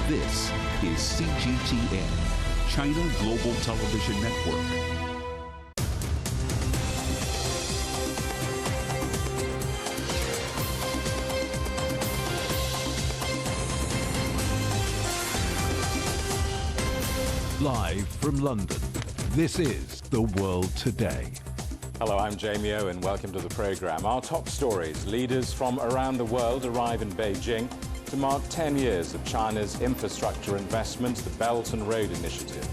This is CGTN, China Global Television Network. Live from London, this is The World Today. Hello, I'm Jamie Owen. Welcome to the programme. Our top stories. Leaders from around the world arrive in Beijing to mark 10 years of China's infrastructure investment, the Belt and Road Initiative.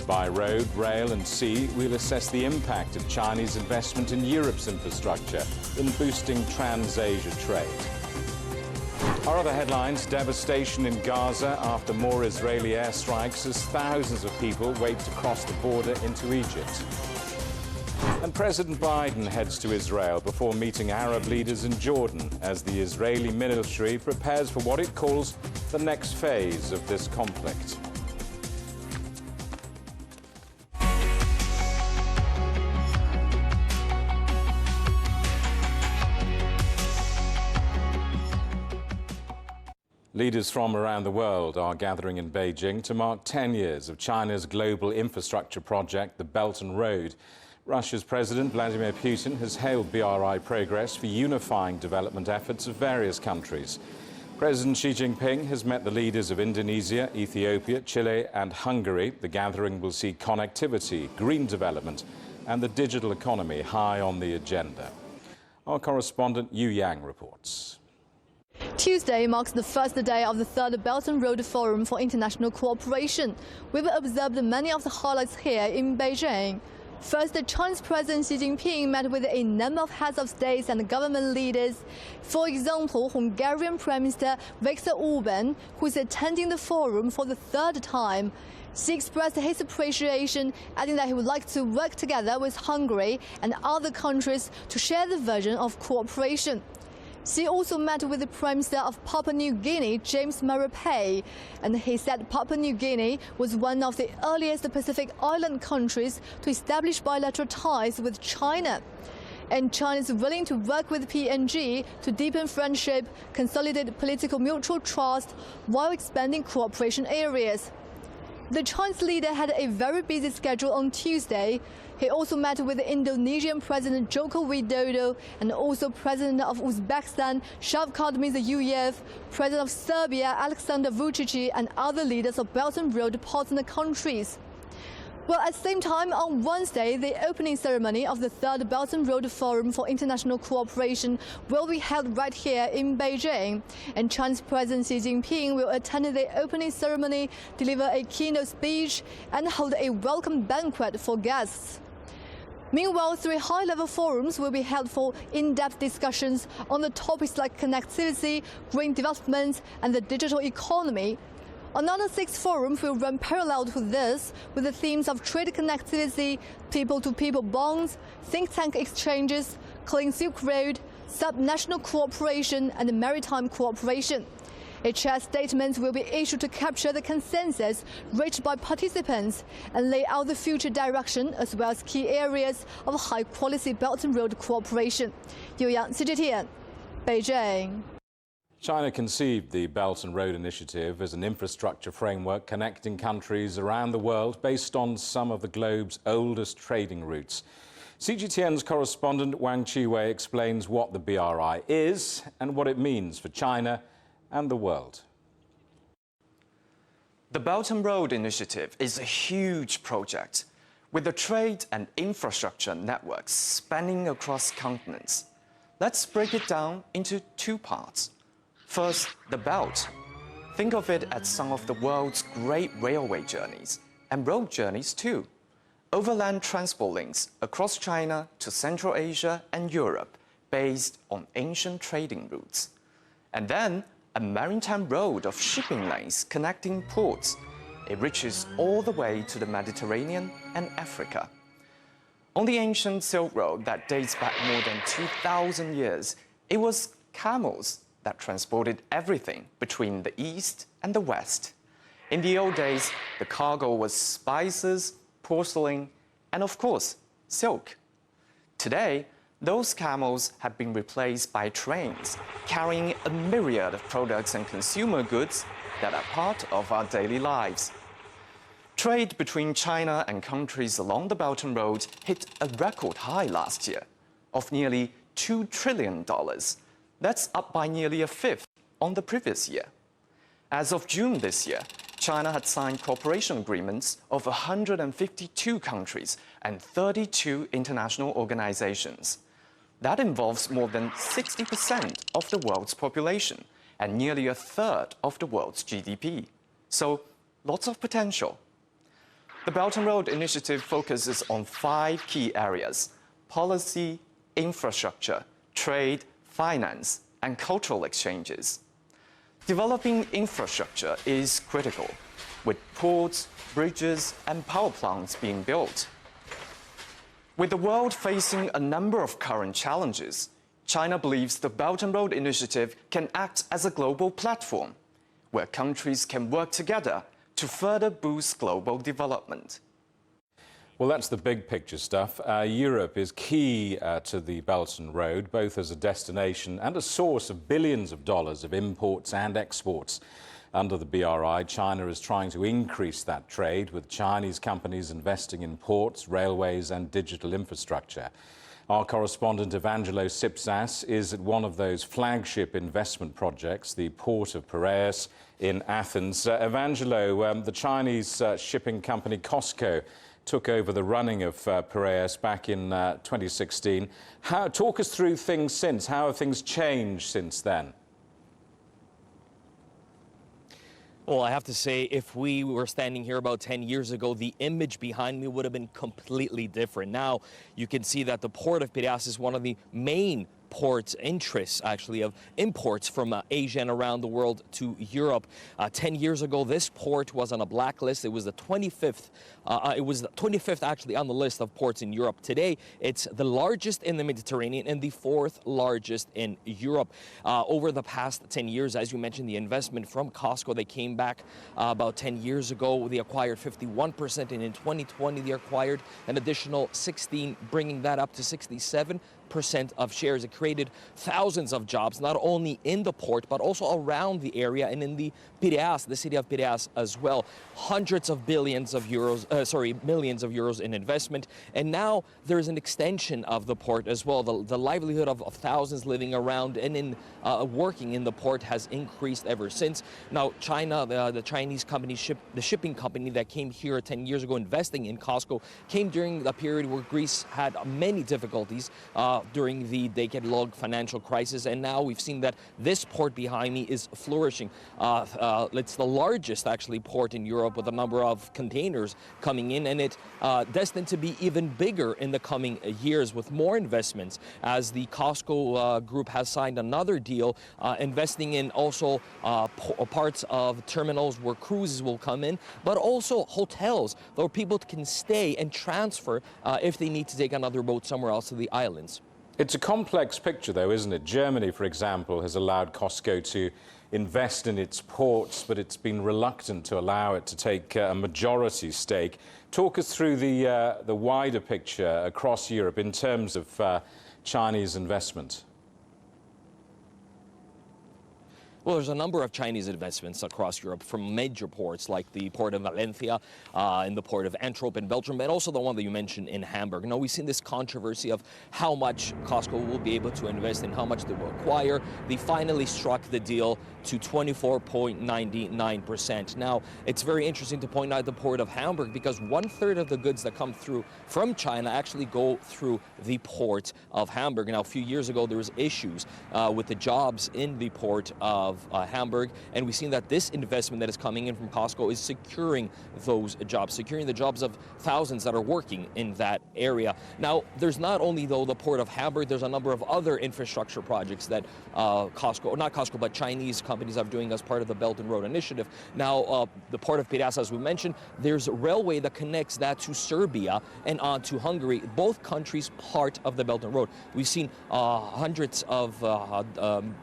By road, rail and sea, we'll assess the impact of Chinese investment in Europe's infrastructure in boosting trans-Asia trade. Our other headlines: devastation in Gaza after more Israeli airstrikes as thousands of people wait to cross the border into Egypt. And President Biden heads to Israel before meeting Arab leaders in Jordan as the Israeli military prepares for what it calls the next phase of this conflict. Leaders from around the world are gathering in Beijing to mark 10 years of China's global infrastructure project, the Belt and Road. Russia's President Vladimir Putin has hailed BRI progress for unifying development efforts of various countries. President Xi Jinping has met the leaders of Indonesia, Ethiopia, Chile and Hungary. The gathering will see connectivity, green development and the digital economy high on the agenda. Our correspondent Yu Yang reports. Tuesday marks the first day of the third Belt and Road Forum for International Cooperation. We've observed many of the highlights here in Beijing. First, Chinese President Xi Jinping met with a number of heads of states and government leaders. For example, Hungarian Prime Minister Viktor Orbán, who is attending the forum for the third time. Xi expressed his appreciation, adding that he would like to work together with Hungary and other countries to share the vision of cooperation. Xi also met with the Prime Minister of Papua New Guinea, James Marape, and he said Papua New Guinea was one of the earliest Pacific Island countries to establish bilateral ties with China. And China is willing to work with PNG to deepen friendship, consolidate political mutual trust, while expanding cooperation areas. The Chinese leader had a very busy schedule on Tuesday. He also met with the Indonesian President Joko Widodo and also President of Uzbekistan Shavkat Mirziyoyev, President of Serbia Alexander Vučić and other leaders of Belt and Road partner countries. Well, at the same time, on Wednesday, the opening ceremony of the third Belt and Road Forum for International Cooperation will be held right here in Beijing. And Chinese President Xi Jinping will attend the opening ceremony, deliver a keynote speech, and hold a welcome banquet for guests. Meanwhile, 3 high-level forums will be held for in-depth discussions on the topics like connectivity, green development, and the digital economy. Another 6 forums will run parallel to this, with the themes of trade connectivity, people-to-people bonds, think tank exchanges, clean Silk Road, sub-national cooperation, and maritime cooperation. A chair statement will be issued to capture the consensus reached by participants and lay out the future direction as well as key areas of high-quality Belt and Road cooperation. Yu Yang, CGTN, Beijing. China conceived the Belt and Road Initiative as an infrastructure framework connecting countries around the world based on some of the globe's oldest trading routes. CGTN's correspondent Wang Qiwei explains what the BRI is and what it means for China and the world. The Belt and Road Initiative is a huge project with the trade and infrastructure networks spanning across continents. Let's break it down into 2 parts. First, the Belt. Think of it as some of the world's great railway journeys, and road journeys too. Overland transport links across China to Central Asia and Europe, based on ancient trading routes. And then, a maritime road of shipping lanes connecting ports. It reaches all the way to the Mediterranean and Africa. On the ancient Silk Road that dates back more than 2,000 years, it was camels that transported everything between the East and the West. In the old days, the cargo was spices, porcelain, and of course, silk. Today, Those camels have been replaced by trains carrying a myriad of products and consumer goods that are part of our daily lives. Trade between China and countries along the Belt and Road hit a record high last year of nearly $2 trillion. That's up by nearly a fifth on the previous year. As of June this year, China had signed cooperation agreements of 152 countries and 32 international organizations. That involves more than 60% of the world's population and nearly a third of the world's GDP. So, lots of potential. The Belt and Road Initiative focuses on 5 key areas: policy, infrastructure, trade, finance, and cultural exchanges. Developing infrastructure is critical, with ports, bridges, and power plants being built. With the world facing a number of current challenges, China believes the Belt and Road Initiative can act as a global platform where countries can work together to further boost global development. Well, that's the big picture stuff. Europe is key to the Belt and Road, both as a destination and a source of billions of dollars of imports and exports. Under the BRI, China is trying to increase that trade, with Chinese companies investing in ports, railways and digital infrastructure. Our correspondent Evangelo Sipsas is at one of those flagship investment projects, the Port of Piraeus in Athens. Evangelo, the Chinese shipping company COSCO took over the running of Piraeus back in 2016. Talk us through things since. How have things changed since then? Well, I have to say, if we were standing here about 10 years ago, the image behind me would have been completely different. Now, you can see that the Port of Piraeus is one of the main ports interests, actually, of imports from Asia and around the world to Europe. 10 years ago, this port was on a blacklist. It was the 25th. It was the 25th actually on the list of ports in Europe. Today, it's the largest in the Mediterranean and the 4th largest in Europe. Over the past 10 years, as you mentioned, the investment from COSCO, they came back about 10 years ago. They acquired 51%, and in 2020, they acquired an additional 16, bringing that up to 67% of shares. It created thousands of jobs, not only in the port, but also around the area and in the Piraeus, the city of Piraeus as well. Hundreds of millions of euros in investment. And now there's an extension of the port as well. The livelihood of thousands living around and working in the port has increased ever since. Now, China, the Chinese company, the shipping company that came here 10 years ago investing in COSCO, came during the period where Greece had many difficulties during the decade-long financial crisis, and now we've seen that this port behind me is flourishing. It's the largest, actually, port in Europe with a number of containers coming in, and it's destined to be even bigger in the coming years with more investments, as the COSCO group has signed another deal investing in also parts of terminals where cruises will come in, but also hotels where people can stay and transfer if they need to take another boat somewhere else to the islands. It's a complex picture, though, isn't it? Germany, for example, has allowed COSCO to invest in its ports, but it's been reluctant to allow it to take a majority stake. Talk us through the wider picture across Europe in terms of Chinese investment. Well, there's a number of Chinese investments across Europe from major ports like the port of Valencia and the port of Antwerp in Belgium, and also the one that you mentioned in Hamburg. Now, we've seen this controversy of how much COSCO will be able to invest and how much they will acquire. They finally struck the deal to 24.99%. Now, it's very interesting to point out the port of Hamburg, because 1/3 of the goods that come through from China actually go through the port of Hamburg. Now, a few years ago, there was issues with the jobs in the port of Hamburg, and we've seen that this investment that is coming in from COSCO is securing those jobs, securing the jobs of thousands that are working in that area. Now, there's not only, though, the port of Hamburg, there's a number of other infrastructure projects that but Chinese companies are doing as part of the Belt and Road Initiative. Now, the port of Piraeus, as we mentioned, there's a railway that connects that to Serbia and on to Hungary, both countries part of the Belt and Road. We've seen hundreds of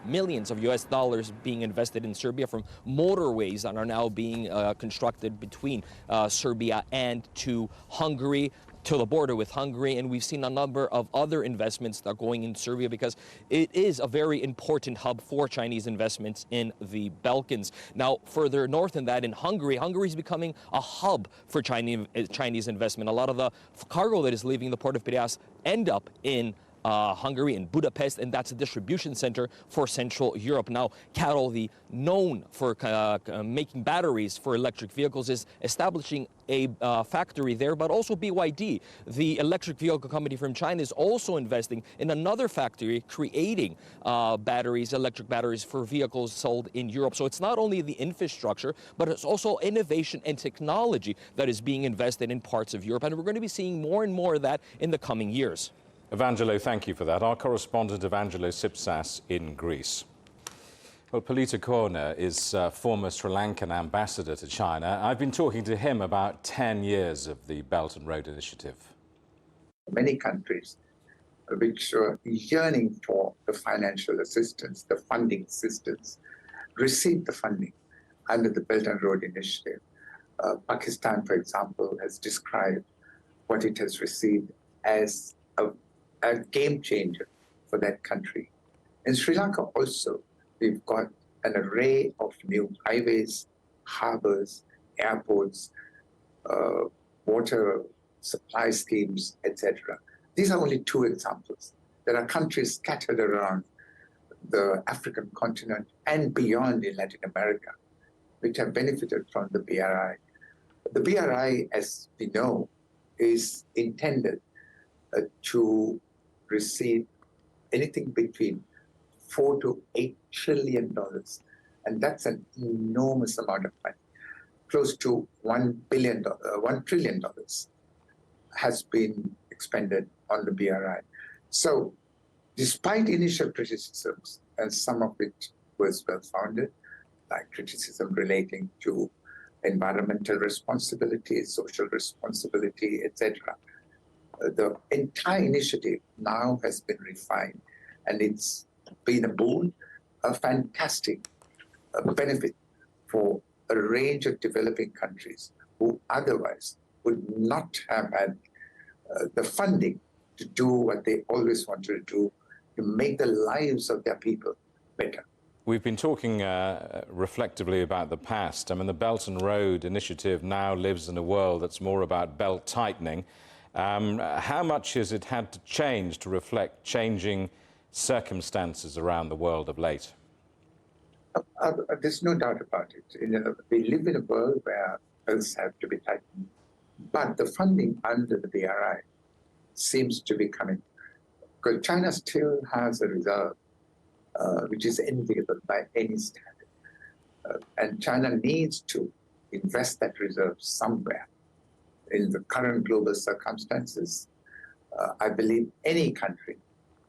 millions of US dollars being invested in Serbia from motorways that are now being constructed between Serbia and to Hungary. to the border with Hungary, and we've seen a number of other investments that are going in Serbia because it is a very important hub for Chinese investments in the Balkans. Now, further north than that, in Hungary, Hungary is becoming a hub for Chinese investment. A lot of the cargo that is leaving the port of Piraeus end up in Hungary, in Budapest, and that's a distribution center for Central Europe. Now, Carol, the known for making batteries for electric vehicles, is establishing a factory there, but also BYD, the electric vehicle company from China, is also investing in another factory creating electric batteries for vehicles sold in Europe. So it's not only the infrastructure, but it's also innovation and technology that is being invested in parts of Europe, and we're going to be seeing more and more of that in the coming years. Evangelo, thank you for that. Our correspondent Evangelo Sipsas in Greece. Well, Palita Korna is former Sri Lankan ambassador to China. I've been talking to him about 10 years of the Belt and Road Initiative. Many countries which are yearning for the financial assistance, the funding assistance, received the funding under the Belt and Road Initiative. Pakistan, for example, has described what it has received as a game changer for that country. In Sri Lanka also, we've got an array of new highways, harbors, airports, water supply schemes, etc. These are only two examples. There are countries scattered around the African continent and beyond in Latin America, which have benefited from the BRI. The BRI, as we know, is intended to receive anything between $4 to $8 trillion. And that's an enormous amount of money. Close to $1 trillion has been expended on the BRI. So despite initial criticisms, and some of it was well-founded, like criticism relating to environmental responsibility, social responsibility, etc., the entire initiative now has been refined, and it's been a boon, a fantastic benefit for a range of developing countries who otherwise would not have had the funding to do what they always wanted to do, to make the lives of their people better. We've been talking reflectively about the past. I mean, the Belt and Road Initiative now lives in a world that's more about belt tightening. How much has it had to change to reflect changing circumstances around the world of late? There's no doubt about it. We live in a world where belts have to be tightened, but the funding under the BRI seems to be coming, because China still has a reserve which is enviable by any standard. And China needs to invest that reserve somewhere. In the current global circumstances, I believe any country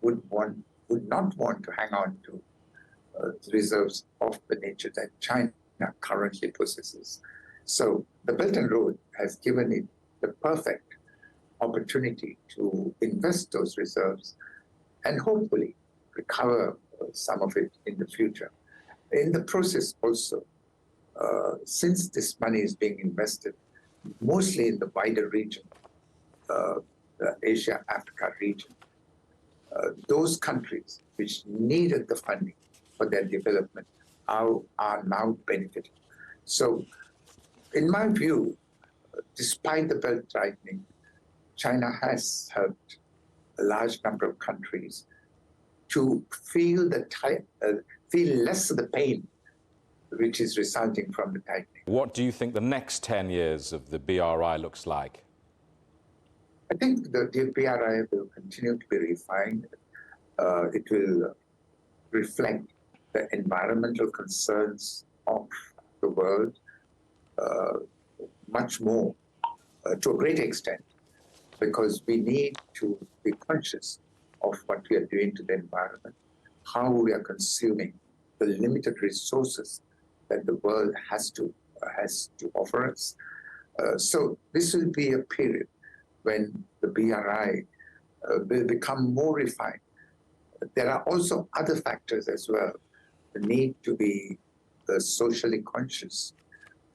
would not want to hang on to reserves of the nature that China currently possesses. So the Belt and Road has given it the perfect opportunity to invest those reserves and hopefully recover some of it in the future. In the process also, since this money is being invested mostly in the wider region, the Asia-Africa region, those countries which needed the funding for their development are now benefiting. So in my view, despite the belt tightening, China has helped a large number of countries to feel less of the pain which is resulting from the tightening. What do you think the next 10 years of the BRI looks like? I think the BRI will continue to be refined. It will reflect the environmental concerns of the world much more, to a great extent, because we need to be conscious of what we are doing to the environment, how we are consuming the limited resources that the world has to offer us. So this will be a period when the BRI will become more refined. There are also other factors as well. The need to be socially conscious.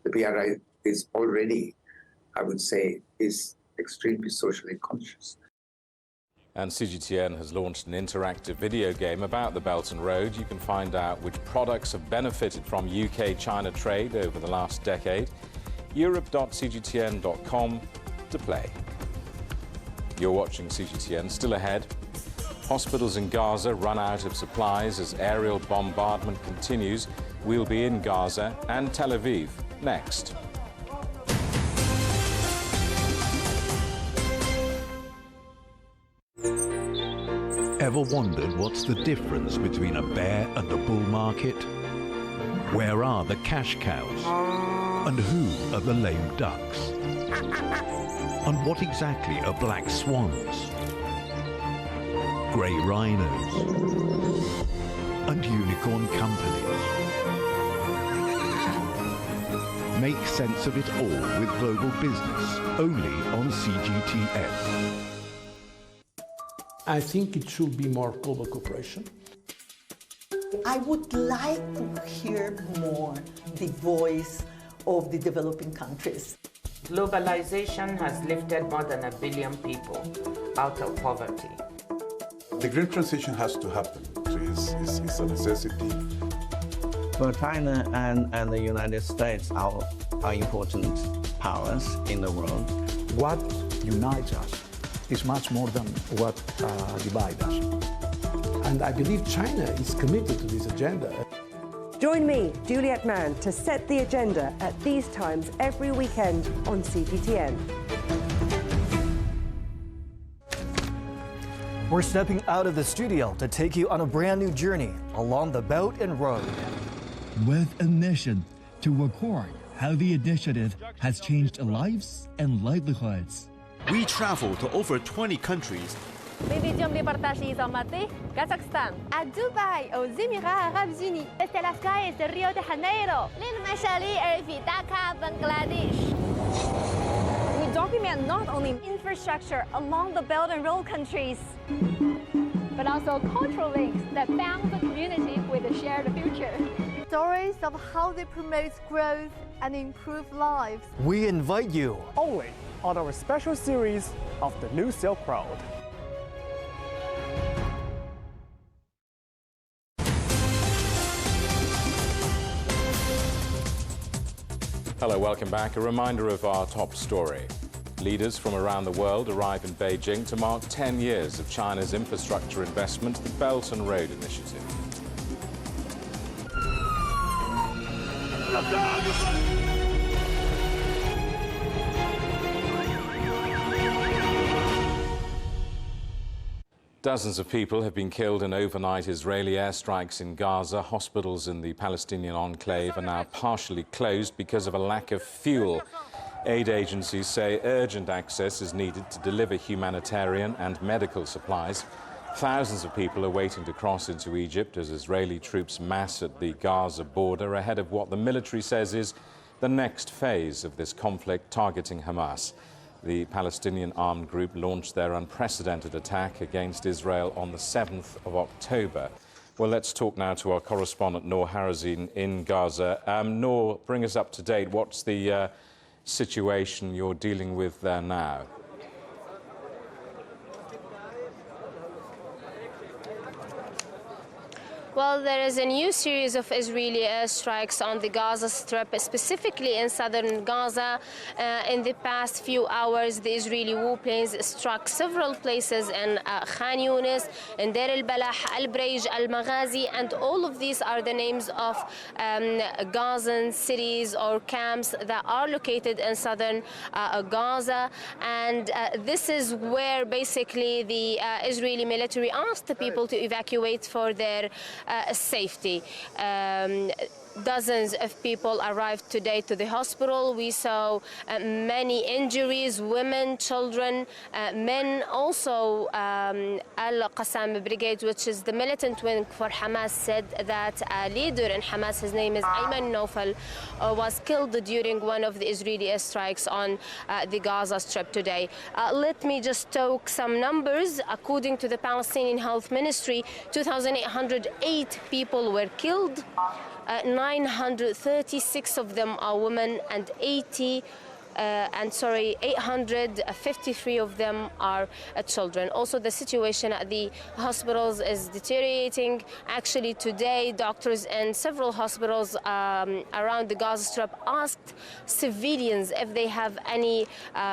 The BRI is already, I would say, is extremely socially conscious. And CGTN has launched an interactive video game about the Belt and Road. You can find out which products have benefited from UK-China trade over the last decade. Europe.cgtn.com to play. You're watching CGTN. Still ahead, hospitals in Gaza run out of supplies as aerial bombardment continues. We'll be in Gaza and Tel Aviv next. Ever wondered what's the difference between a bear and a bull market? Where are the cash cows? And who are the lame ducks? And what exactly are black swans? Grey rhinos? And unicorn companies? Make sense of it all with Global Business, only on CGTN. I think it should be more global cooperation. I would like to hear more the voice of the developing countries. Globalization has lifted more than 1 billion people out of poverty. The green transition has to happen. It's a necessity. Well, China and the United States are important powers in the world. What unites us is much more than what divides us. And I believe China is committed to this agenda. Join me, Juliet Mann, to set the agenda at these times every weekend on CGTN. We're stepping out of the studio to take you on a brand new journey along the Belt and Road. With a mission to record how the initiative has changed lives and livelihoods. We travel to over 20 countries. Приведем репортаж из Алматы, Казахстан, от Дубай aux Émirats Arabes Unis, desde las calles de Rio de Janeiro, للمشاريع في Dhaka, Bangladesh. We document not only infrastructure along the Belt and Road countries, but also cultural links that bound the community with a shared future. Stories of how they promote growth and improve lives. We invite you only on our special series of the New Silk Road. Hello, welcome back. A reminder of our top story. Leaders from around the world arrive in Beijing to mark 10 years of China's infrastructure investment, the Belt and Road Initiative. Dozens of people have been killed in overnight Israeli airstrikes in Gaza. Hospitals in the Palestinian enclave are now partially closed because of a lack of fuel. Aid agencies say urgent access is needed to deliver humanitarian and medical supplies. Thousands of people are waiting to cross into Egypt as Israeli troops mass at the Gaza border ahead of what the military says is the next phase of this conflict targeting Hamas. The Palestinian armed group launched their unprecedented attack against Israel on the 7th of October. Well, let's talk now to our correspondent, Noor Harazin, in Gaza. Noor, bring us up to date. What's the situation you're dealing with there now? Well, there is a new series of Israeli airstrikes on the Gaza Strip, specifically in southern Gaza. In the past few hours, the Israeli warplanes struck several places in Khan Yunis, in Deir al-Balah, Al-Breij, Al-Maghazi, and all of these are the names of Gazan cities or camps that are located in southern Gaza. And this is where basically the Israeli military asked the people to evacuate for their safety. Dozens of people arrived today to the hospital. We saw many injuries, women, children, men. Also, Al-Qassam Brigade, which is the militant wing for Hamas, said that a leader in Hamas, his name is Ayman Naufal, was killed during one of the Israeli airstrikes on the Gaza Strip today. Let me just talk some numbers. According to the Palestinian Health Ministry, 2,808 people were killed. 936 of them are women and 80 853 of them are children. Also, the situation at the hospitals is deteriorating. Actually, today, doctors in several hospitals around the Gaza Strip asked civilians if they have any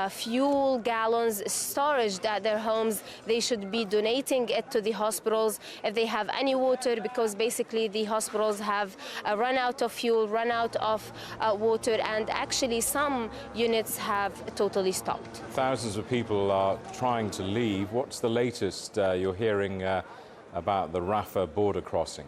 fuel gallons storage at their homes. They should be donating it to the hospitals. If they have any water, because basically the hospitals have run out of fuel, run out of water, and actually some units have totally stopped. Thousands of people are trying to leave. What's the latest you're hearing about the Rafah border crossing?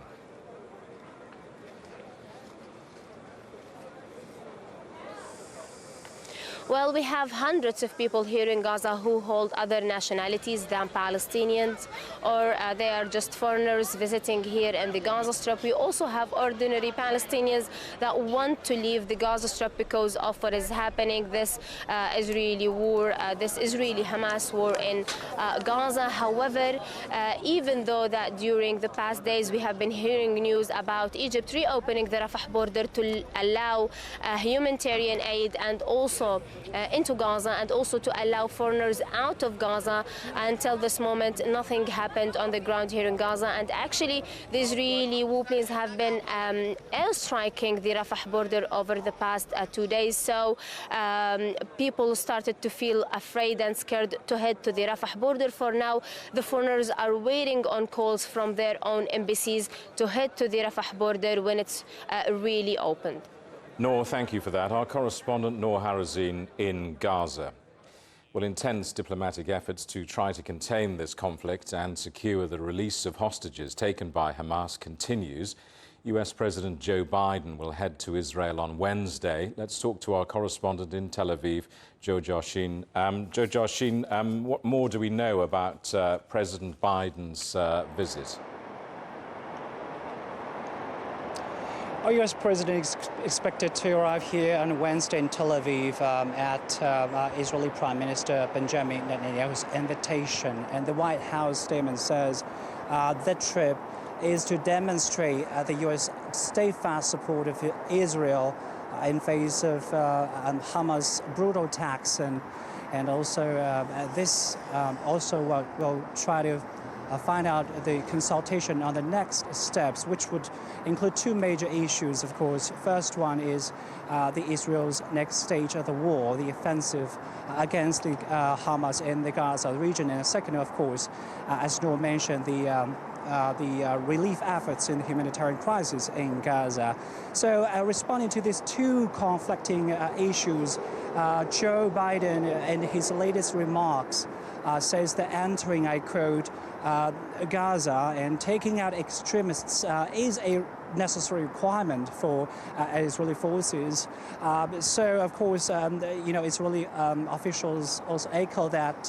Well, we have hundreds of people here in Gaza who hold other nationalities than Palestinians, or they are just foreigners visiting here in the Gaza Strip. We also have ordinary Palestinians that want to leave the Gaza Strip because of what is happening, this Israeli war, this Israeli-Hamas war in Gaza. However, even though that during the past days we have been hearing news about Egypt reopening the Rafah border to allow humanitarian aid and also into Gaza, and also to allow foreigners out of Gaza, until this moment nothing happened on the ground here in Gaza. And actually the Israeli warplanes have been airstriking the Rafah border over the past 2 days. So people started to feel afraid and scared to head to the Rafah border. For now, the foreigners are waiting on calls from their own embassies to head to the Rafah border when it's really opened. Noor, thank you for that. Our correspondent Noor Harazin in Gaza. Well, intense diplomatic efforts to try to contain this conflict and secure the release of hostages taken by Hamas continues. US President Joe Biden will head to Israel on Wednesday. Let's talk to our correspondent in Tel Aviv, Joe Joachim. Joe Joachim, what more do we know about President Biden's visit? Our U.S. president is expected to arrive here on Wednesday in Tel Aviv at Israeli Prime Minister Benjamin Netanyahu's invitation. And the White House statement says the trip is to demonstrate the U.S. steadfast support of Israel in face of Hamas' brutal attacks. And also this also will try to find out the consultation on the next steps, which would include two major issues, of course. First one is the Israel's next stage of the war, the offensive against the Hamas in the Gaza region. And second, of course, as Noor mentioned, the relief efforts in the humanitarian crisis in Gaza. So responding to these two conflicting issues, Joe Biden, in his latest remarks, says that entering, I quote, Gaza and taking out extremists is a necessary requirement for Israeli forces. So, of course, Israeli officials also echo that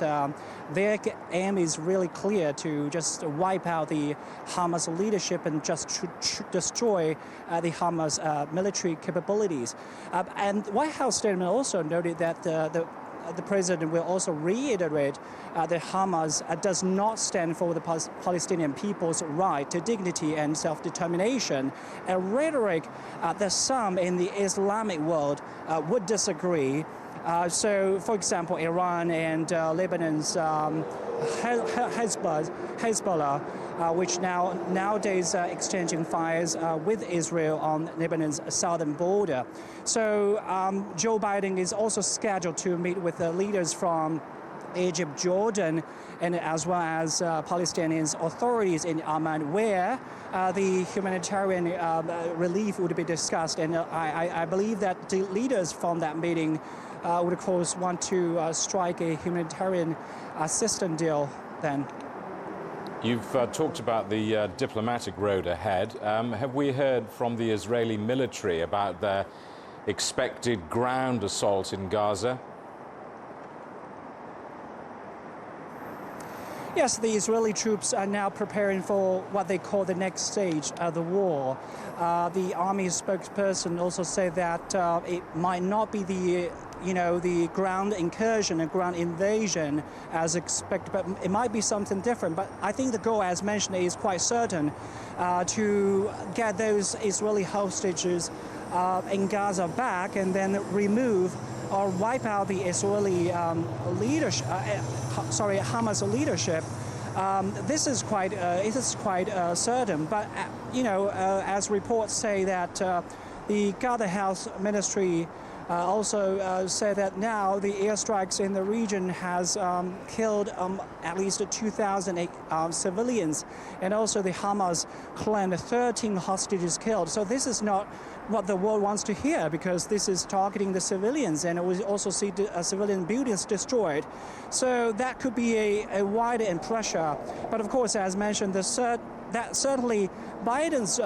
their aim is really clear, to just wipe out the Hamas leadership and just destroy the Hamas military capabilities. And the White House statement also noted that the president will also reiterate that Hamas does not stand for the Palestinian people's right to dignity and self-determination, a rhetoric that some in the Islamic world would disagree. So, for example, Iran and Lebanon's Hezbollah, which nowadays exchanging fires with Israel on Lebanon's southern border. So Joe Biden is also scheduled to meet with the leaders from Egypt, Jordan, and as well as Palestinian authorities in Amman, where the humanitarian relief would be discussed. And I believe that the leaders from that meeting would, of course, want to strike a humanitarian assistance deal then. You've talked about the diplomatic road ahead. Have we heard from the Israeli military about their expected ground assault in Gaza? Yes, the Israeli troops are now preparing for what they call the next stage of the war. The army spokesperson also said that it might not be the ground incursion and ground invasion as expected, but it might be something different. But I think the goal, as mentioned, is quite certain, to get those Israeli hostages in Gaza back and then remove or wipe out the Israeli leadership, Hamas leadership. This is quite certain. But as reports say that the Qatar Health Ministry also said that now the airstrikes in the region has killed at least 2,000 civilians, and also the Hamas claimed 13 hostages killed. So this is not what the world wants to hear, because this is targeting the civilians, and we also see civilian buildings destroyed. So that could be a wider pressure. But of course, as mentioned, that certainly Biden's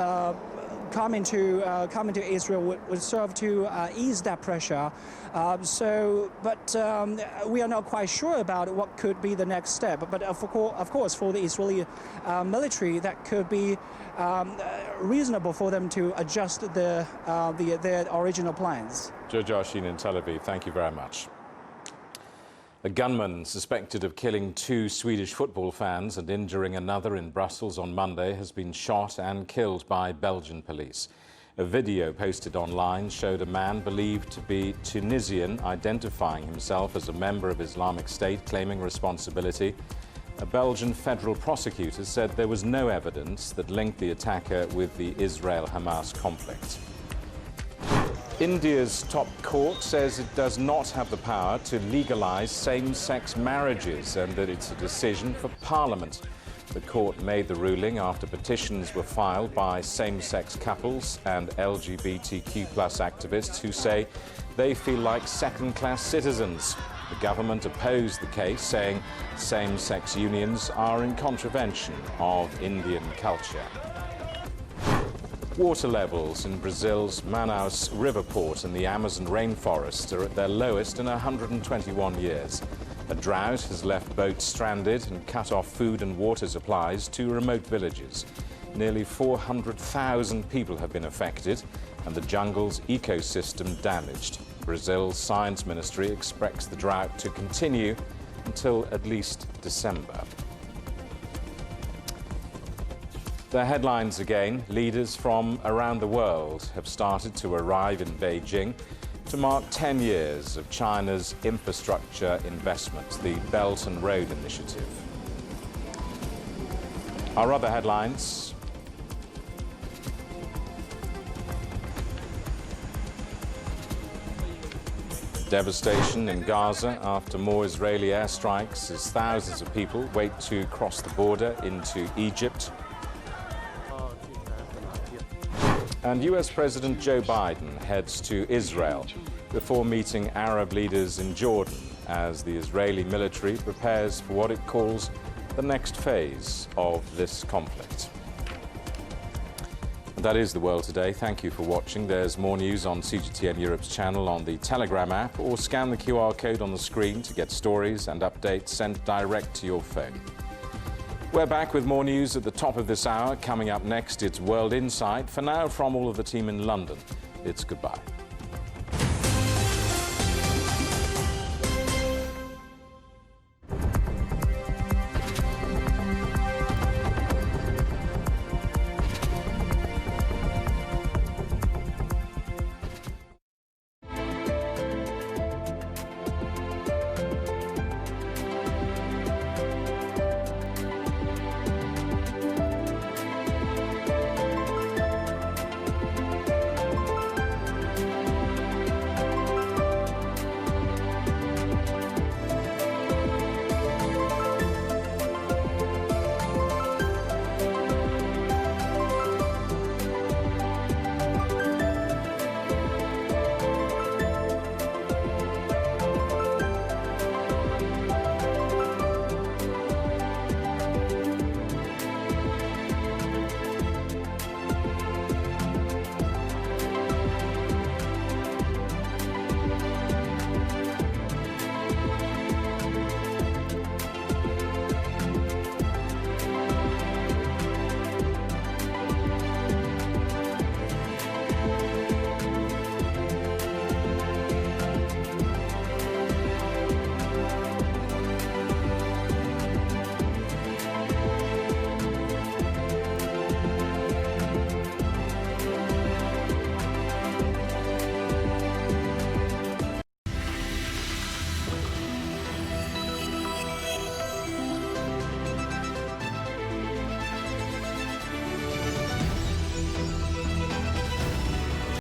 coming to Israel would serve to ease that pressure. But we are not quite sure about what could be the next step. But of course, for the Israeli military, that could be reasonable for them to adjust their original plans. Joe Joachim in Tel Aviv, thank you very much. A gunman suspected of killing 2 Swedish football fans and injuring another in Brussels on Monday has been shot and killed by Belgian police. A video posted online showed a man believed to be Tunisian identifying himself as a member of Islamic State, claiming responsibility. A Belgian federal prosecutor said there was no evidence that linked the attacker with the Israel-Hamas conflict. India's top court says it does not have the power to legalize same-sex marriages and that it's a decision for Parliament. The court made the ruling after petitions were filed by same-sex couples and LGBTQ+ activists who say they feel like second-class citizens. The government opposed the case, saying same-sex unions are in contravention of Indian culture. Water levels in Brazil's Manaus river port in the Amazon rainforest are at their lowest in 121 years. A drought has left boats stranded and cut off food and water supplies to remote villages. Nearly 400,000 people have been affected and the jungle's ecosystem damaged. Brazil's science ministry expects the drought to continue until at least December. The headlines again. Leaders from around the world have started to arrive in Beijing to mark 10 years of China's infrastructure investment, the Belt and Road Initiative. Our other headlines. Devastation in Gaza after more Israeli airstrikes as thousands of people wait to cross the border into Egypt. And US President Joe Biden heads to Israel before meeting Arab leaders in Jordan as the Israeli military prepares for what it calls the next phase of this conflict. And that is the world today. Thank you for watching. There's more news on CGTN Europe's channel on the Telegram app, or scan the QR code on the screen to get stories and updates sent direct to your phone. We're back with more news at the top of this hour. Coming up next, it's World Insight. For now, from all of the team in London, it's goodbye.